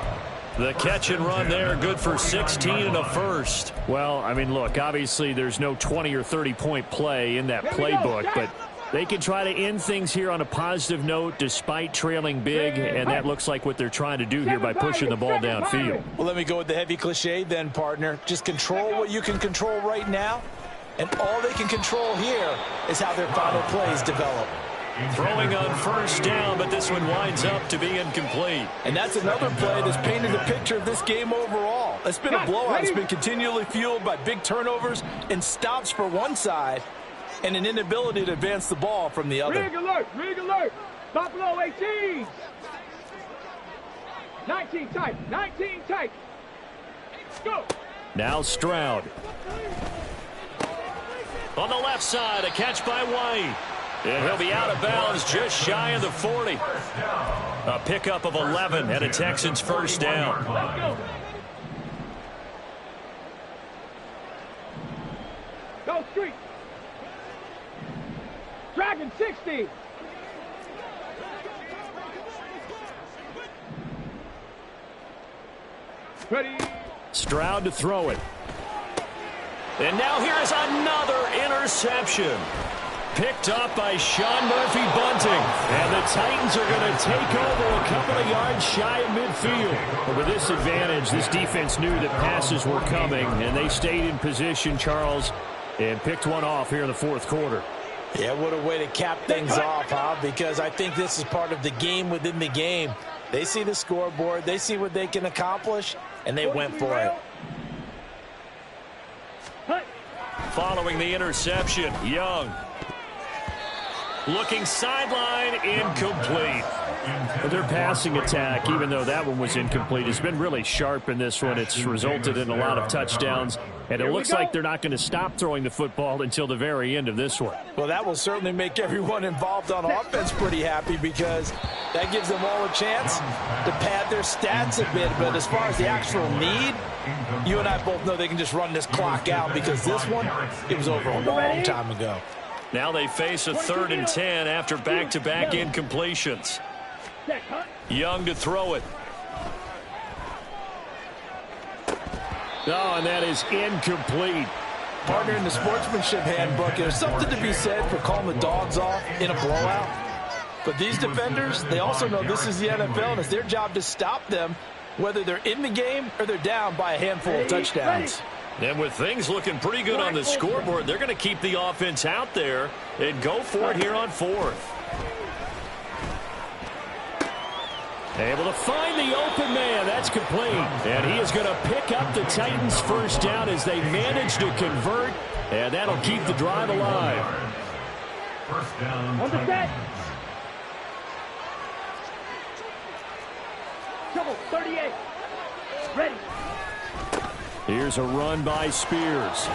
The catch and run there, good for 16 and a first. Well, I mean, look, obviously there's no 20 or 30-point play in that playbook, but they can try to end things here on a positive note despite trailing big, and that looks like what they're trying to do here by pushing the ball downfield. Well, let me go with the heavy cliche then, partner. Just control what you can control right now. And all they can control here is how their final plays develop. Throwing on 1st down, but this one winds up to be incomplete. And that's another play that's painted the picture of this game overall. It's been a blowout. It's been continually fueled by big turnovers and stops for one side and an inability to advance the ball from the other. Rig alert, rig alert. Buffalo 18. 19 tight, 19 tight. Go. Now Stroud. On the left side, a catch by White. And he'll be out of bounds just shy of the 40. A pickup of 11 and a Texans 1st down. Go street. Dragon 60. Ready. Stroud to throw it. And now here is another interception. Picked up by Sean Murphy-Bunting. And the Titans are going to take over a couple of yards shy of midfield. But with this advantage, this defense knew that passes were coming, and they stayed in position, Charles, and picked one off here in the 4th quarter. Yeah, what a way to cap things off, huh? Because I think this is part of the game within the game. They see the scoreboard, they see what they can accomplish, and they went for it. Following the interception, Young. Looking sideline, incomplete. But their passing attack, even though that one was incomplete, has been really sharp in this one. It's resulted in a lot of touchdowns, and it looks like they're not going to stop throwing the football until the very end of this one. Well, that will certainly make everyone involved on offense pretty happy because that gives them all a chance to pad their stats a bit. But as far as the actual need, you and I both know they can just run this clock out because this one, it was over a long time ago. Now they face a 3rd and 10 after back-to-back incompletions. Young to throw it. Oh, and that is incomplete. Partner, in the sportsmanship handbook, there's something to be said for calling the dogs off in a blowout. But these defenders, they also know this is the NFL, and it's their job to stop them, whether they're in the game or they're down by a handful of touchdowns. And with things looking pretty good on the scoreboard, they're going to keep the offense out there and go for it here on 4th. Able to find the open man. That's complete. And he is going to pick up the Titans' 1st down as they manage to convert. And that'll keep the drive alive. 1st down. On the set. Double 38. Ready. Here's a run by Spears.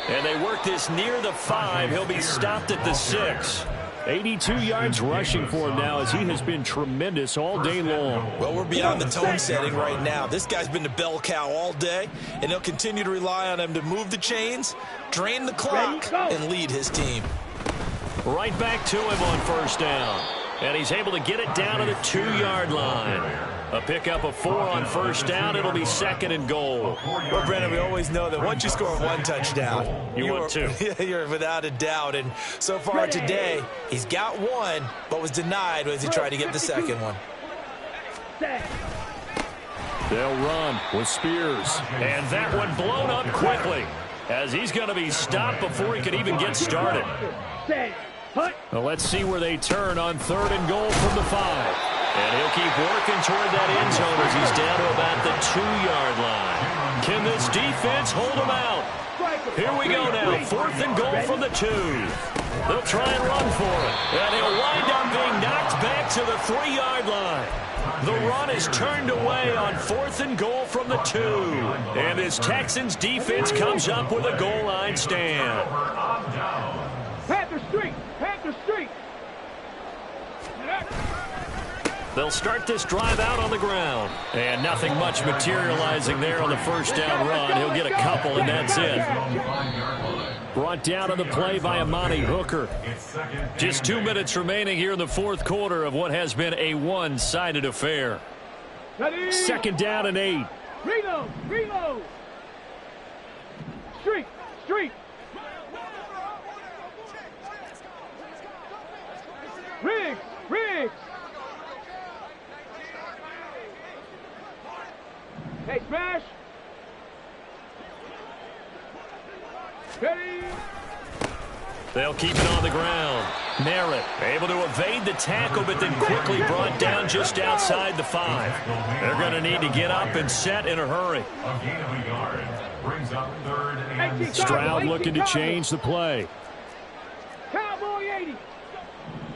And they work this near the 5. He'll be stopped at the 6. 82 yards rushing for him now as he has been tremendous all day long. Well, we're beyond the tone setting right now. This guy's been the bell cow all day, and he'll continue to rely on him to move the chains, drain the clock, and lead his team. Right back to him on first down. And he's able to get it down to the 2-yard line. A pickup of 4 on first down. It'll be 2nd and goal. Well, Brennan, we always know that once you score 1 touchdown, you want 2. You're without a doubt. And so far today, he's got 1, but was denied as he tried to get the second one. They'll run with Spears. And that one blown up quickly as he's going to be stopped before he could even get started. Well, let's see where they turn on 3rd and goal from the 5. And he'll keep working toward that end zone as he's down to about the 2-yard line. Can this defense hold him out? Here we go now. 4th and goal from the 2. They'll try and run for it. And he'll wind up being knocked back to the 3-yard line. The run is turned away on 4th and goal from the 2. And this Texans defense comes up with a goal line stand. Panther Street! Panther Street! They'll start this drive out on the ground. And nothing much materializing there on the first down run. He'll get a couple, and that's it. Brought down on the play by Amani Hooker. Just 2 minutes remaining here in the 4th quarter of what has been a one-sided affair. 2nd down and 8. Reload! Reload! Street! Street! Riggs! Riggs! Hey, smash! Ready! They'll keep it on the ground. Merritt able to evade the tackle, but then quickly brought down just outside the 5. They're going to need to get up and set in a hurry. Brings up 3rd and Stroud looking to change the play. Cowboy 80!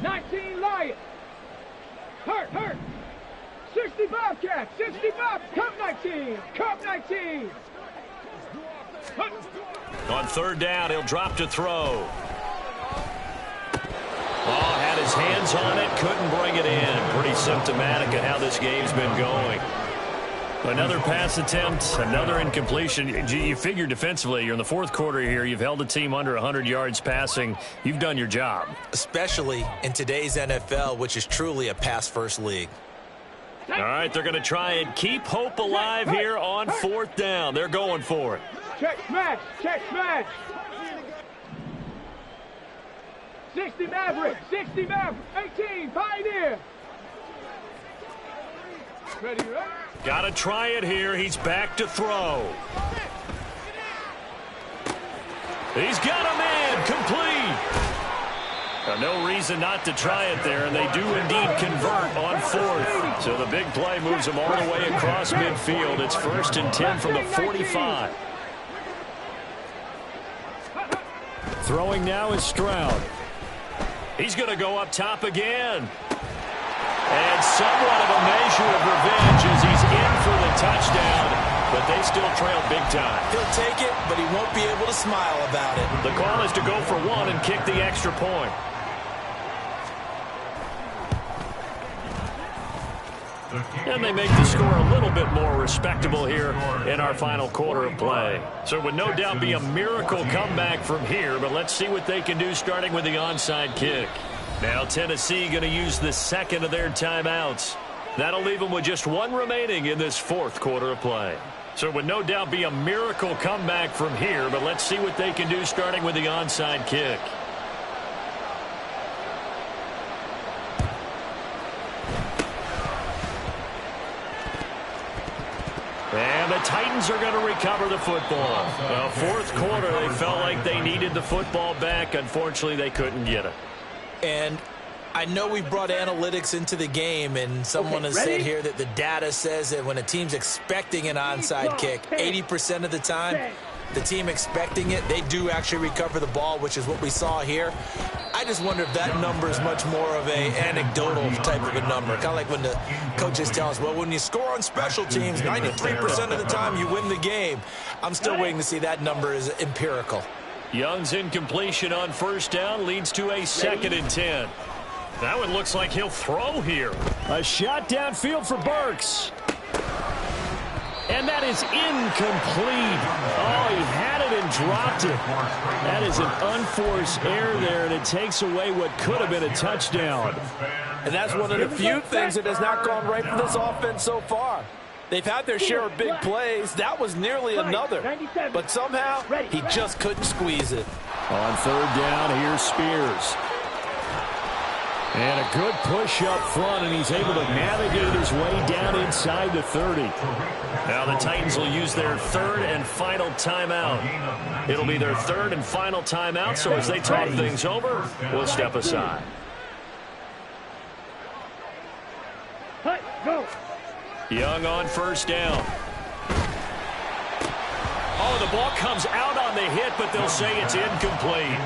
19 Lion! Hurt! Hurt! 65 Cats! 65! Cup 19! Cup 19! On 3rd down, he'll drop to throw. Oh, had his hands on it, couldn't bring it in. Pretty symptomatic of how this game's been going. Another pass attempt, another incompletion. You figure defensively, you're in the 4th quarter here. You've held the team under 100 yards passing. You've done your job. Especially in today's NFL, which is truly a pass-first league. All right, they're going to try and keep hope alive here on 4th down. They're going for it. Check smash! Check smash! 60 Maverick! 60 Maverick! 18 Pioneer! Ready, right? Got to try it here. He's back to throw. He's got a man complete. No reason not to try it there, and they do indeed convert on 4th. So the big play moves them all the way across midfield. It's 1st and 10 from the 45. Throwing now is Stroud. He's going to go up top again. And somewhat of a measure of revenge as he's in for the touchdown, but they still trail big time. He'll take it, but he won't be able to smile about it. The call is to go for 1 and kick the extra point. And they make the score a little bit more respectable here in our final quarter of play. So it would no doubt be a miracle comeback from here, but let's see what they can do starting with the onside kick. Now Tennessee going to use the 2nd of their timeouts. That'll leave them with just 1 remaining in this 4th quarter of play. So it would no doubt be a miracle comeback from here, but let's see what they can do starting with the onside kick. And the Titans are going to recover the football. Well, 4th quarter, they felt like they needed the football back. Unfortunately, they couldn't get it. And I know we brought analytics into the game, and someone has said here that the data says that when a team's expecting an onside kick, 80% of the time, the team expecting it, they do actually recover the ball, which is what we saw here. I just wonder if that number is much more of a anecdotal type of a number. Kind of like when the coaches tell us, well, when you score on special teams, 93% of the time you win the game. I'm still waiting to see that number is empirical. Young's incompletion on first down leads to a 2nd and 10. That one looks like he'll throw here. A shot downfield for Burks. And that is incomplete. Oh, he had it and dropped it. That is an unforced error there, and it takes away what could have been a touchdown. And that's one of the few things that has not gone right for this offense so far. They've had their share of big plays. That was nearly another. But somehow, he just couldn't squeeze it. On third down, here's Spears. And a good push up front, and he's able to navigate his way down inside the 30. Now the Titans will use their 3rd and final timeout. It'll be their 3rd and final timeout, so as they talk things over, we'll step aside. Go. Young on first down. Oh, the ball comes out on the hit, but they'll say it's incomplete.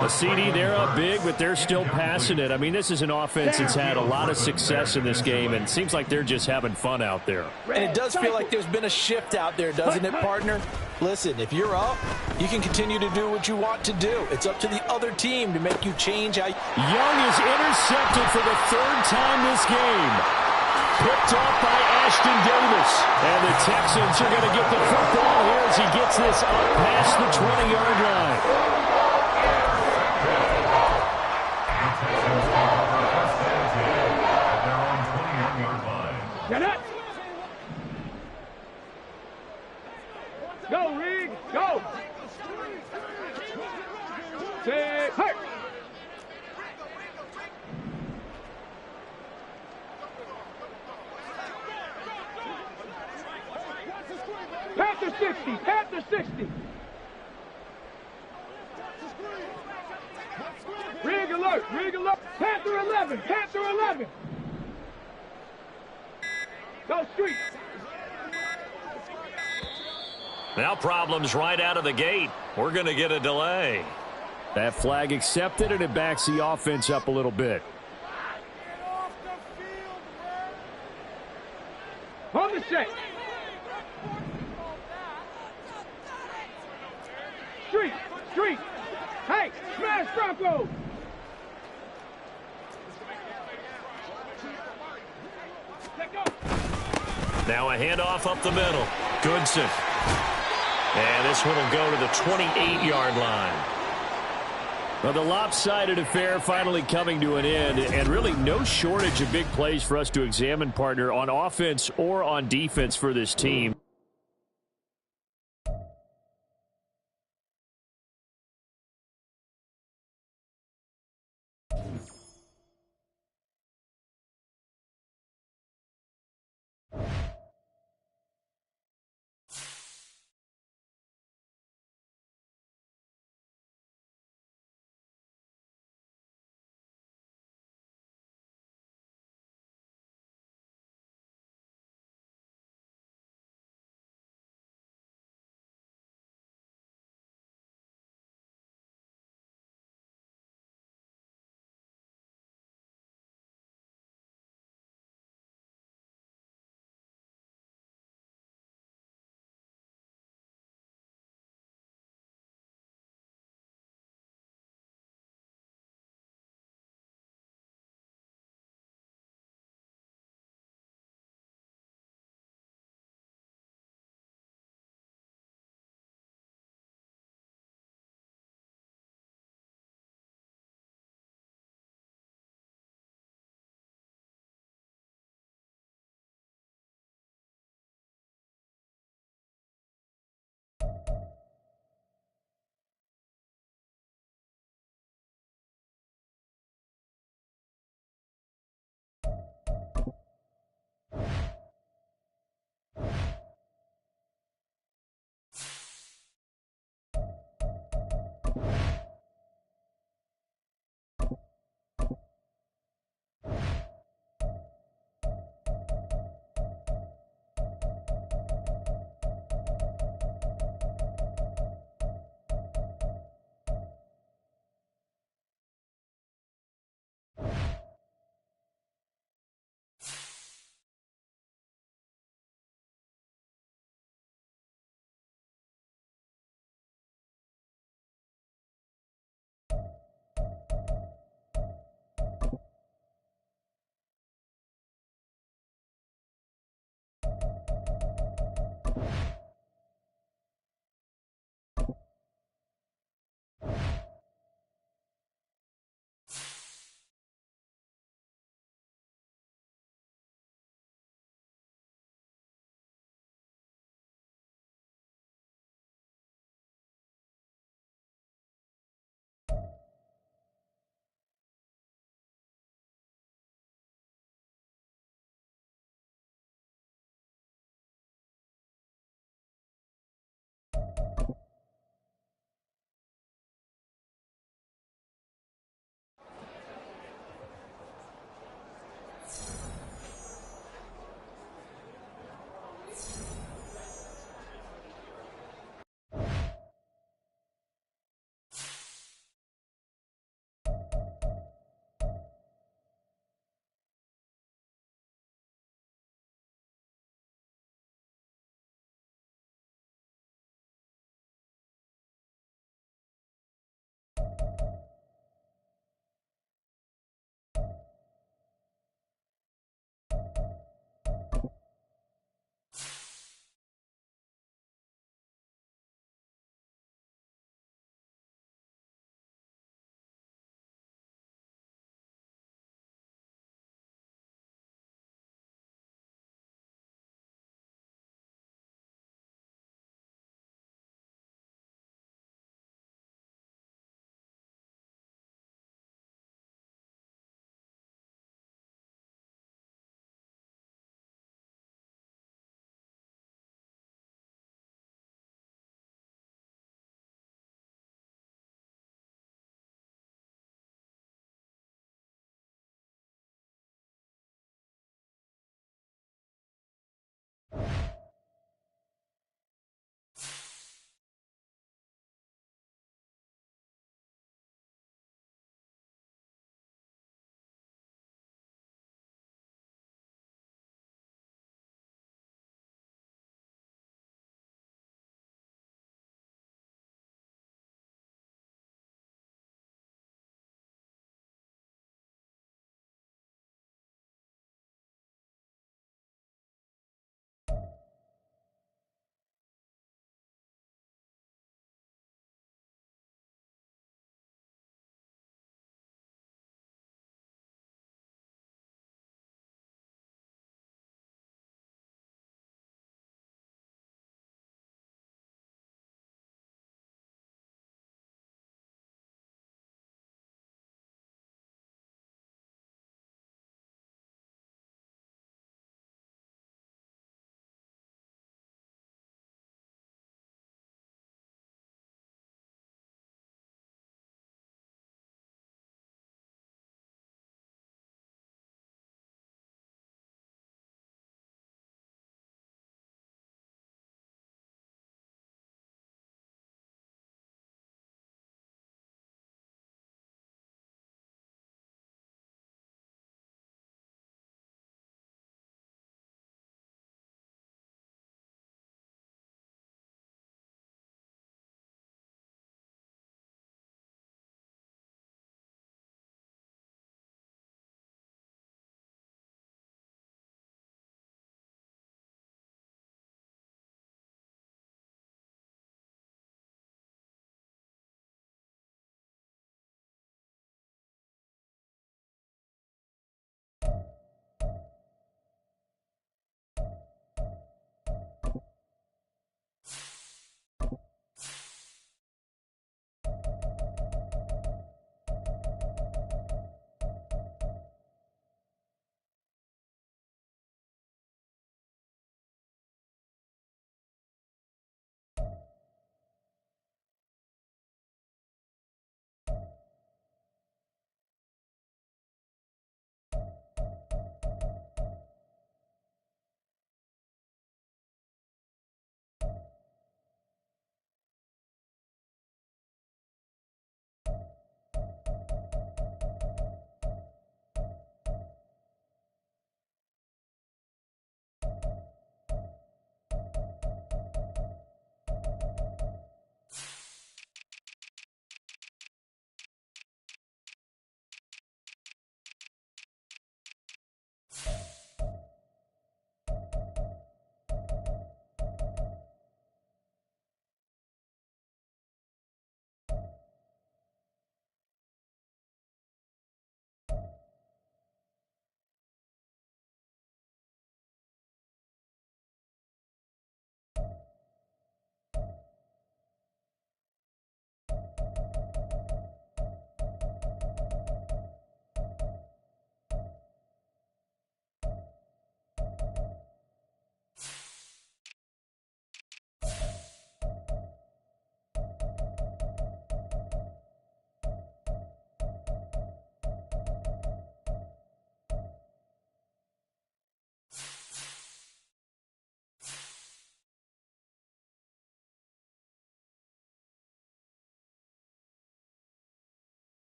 A CD, they're up big, but they're still passing it. I mean, this is an offense that's had a lot of success in this game, and it seems like they're just having fun out there. And it does feel like there's been a shift out there, doesn't it, partner? Listen, if you're up, you can continue to do what you want to do. It's up to the other team to make you change how Young is intercepted for the 3rd time this game. Picked off by Ashton Davis. And the Texans are going to get the football here as he gets this up past the 20-yard line. Get up. Go, Reed. Go. Say, hurt. Panther 60, Panther 60. Rig alert, rig alert. Panther 11, Panther 11. Go street. Now problems right out of the gate. We're going to get a delay. That flag accepted, and it backs the offense up a little bit. On the set. Street, street. Hey, smash Bronco. Now a handoff up the middle. Goodson. And this one will go to the 28-yard line. Well, the lopsided affair finally coming to an end, and really no shortage of big plays for us to examine, partner, on offense or on defense for this team. NFL.